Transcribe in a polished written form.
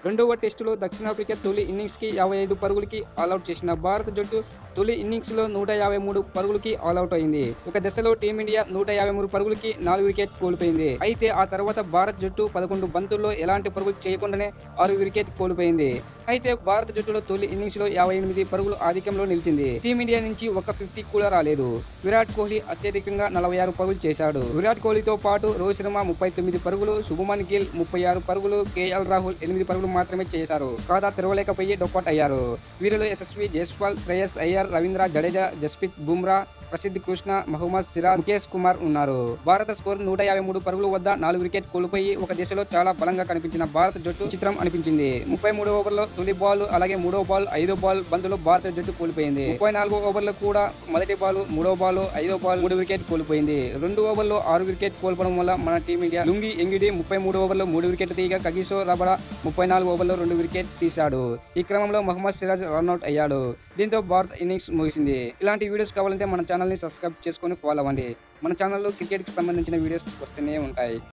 రెండవ టెస్టులో దక్షిణాఫ్రికా తొలి ఇన్నింగ్స్కి 55 పరుగులకి ఆలౌట్ చేసిన భారత జట్టు తొలి ఇన్నింగ్స్లో 153 పరుగులకి ఆలౌట్ అయింది. ఒక దశలో టీమిండియా 153 పరుగులకి 4 వికెట్ కోల్పోయింది. అయితే ఆ తర్వాత భారత జట్టు 11 బంతుల్లో ఎలాంటి పరుగులు చేయకుండానే 6 వికెట్ కోల్పోయింది. అయితే భారత జట్టులో తొలి ఇన్నింగ్స్లో 58 పరుగులు ఆధిక్యంలో నిలిచింది. టీమిండియా నుంచి ఒక 50 కూడా రాలేదు. విరాట్ కోహ్లీ అత్యధికంగా 46 పరుగులు చేశాడు. విరాట్ కోహ్లీతో పాటు రోహిత్ శర్మ 39 పరుగులు, శుభమన్ గిల్ 36 పరుగులు, కేఎల్ రాహుల్ 8 పరుగులు మాత్రమే చేశారు. ఖాతా తెరవలేకపోయి డొక్అట్ అయ్యారు. వీరిలో యశస్వి జైస్వాల్, శ్రేయస్ అయ్యర్, రవీంద్ర జడేజా, జస్ప్రీత్ బుమ్రా, ప్రసిద్ధ్ కృష్ణ, మహమ్మద్ సిరాజ్, ముఖేష్ కుమార్ ఉన్నారు. భారత స్కోర్ 153 పరుగుల వద్ద 4 వికెట్ కోల్పోయి ఒక దిశలో చాలా బలంగా కనిపించిన భారత జట్టు చిత్రం అనిపించింది. 33 ఓవర్లో తొలి బాల్, అలాగే మూడో బాల్, ఐదో బాల్ బంతులు భారత జట్టు కోల్పోయింది. 34 ఓవర్లో కూడా మొదటి బాల్, మూడో బాల్, ఐదో బాల్ 3 వికెట్ కోల్పోయింది. 2 ఓవర్లో 6 వికెట్ కోల్పోవడం వల్ల మన టీమిండియా లుంగి ఎంగిడి 33 ఓవర్లో 3 వికెట్లు తీయగా కగిసో రబడా 34 ఓవర్లో 2 వికెట్ తీశాడు. ఈ క్రమంలో మహమ్మద్ సిరాజ్ రన్అట్ అయ్యాడు. దీంతో భారత్ ఇన్నింగ్స్ ముగిసింది. ఇలాంటి వీడియోస్ కావాలంటే మన ఛానల్ని సబ్స్క్రైబ్ చేసుకొని ఫాలో అవ్వండి. మన ఛానల్లో క్రికెట్కి సంబంధించిన వీడియోస్ వస్తూనే ఉంటాయి.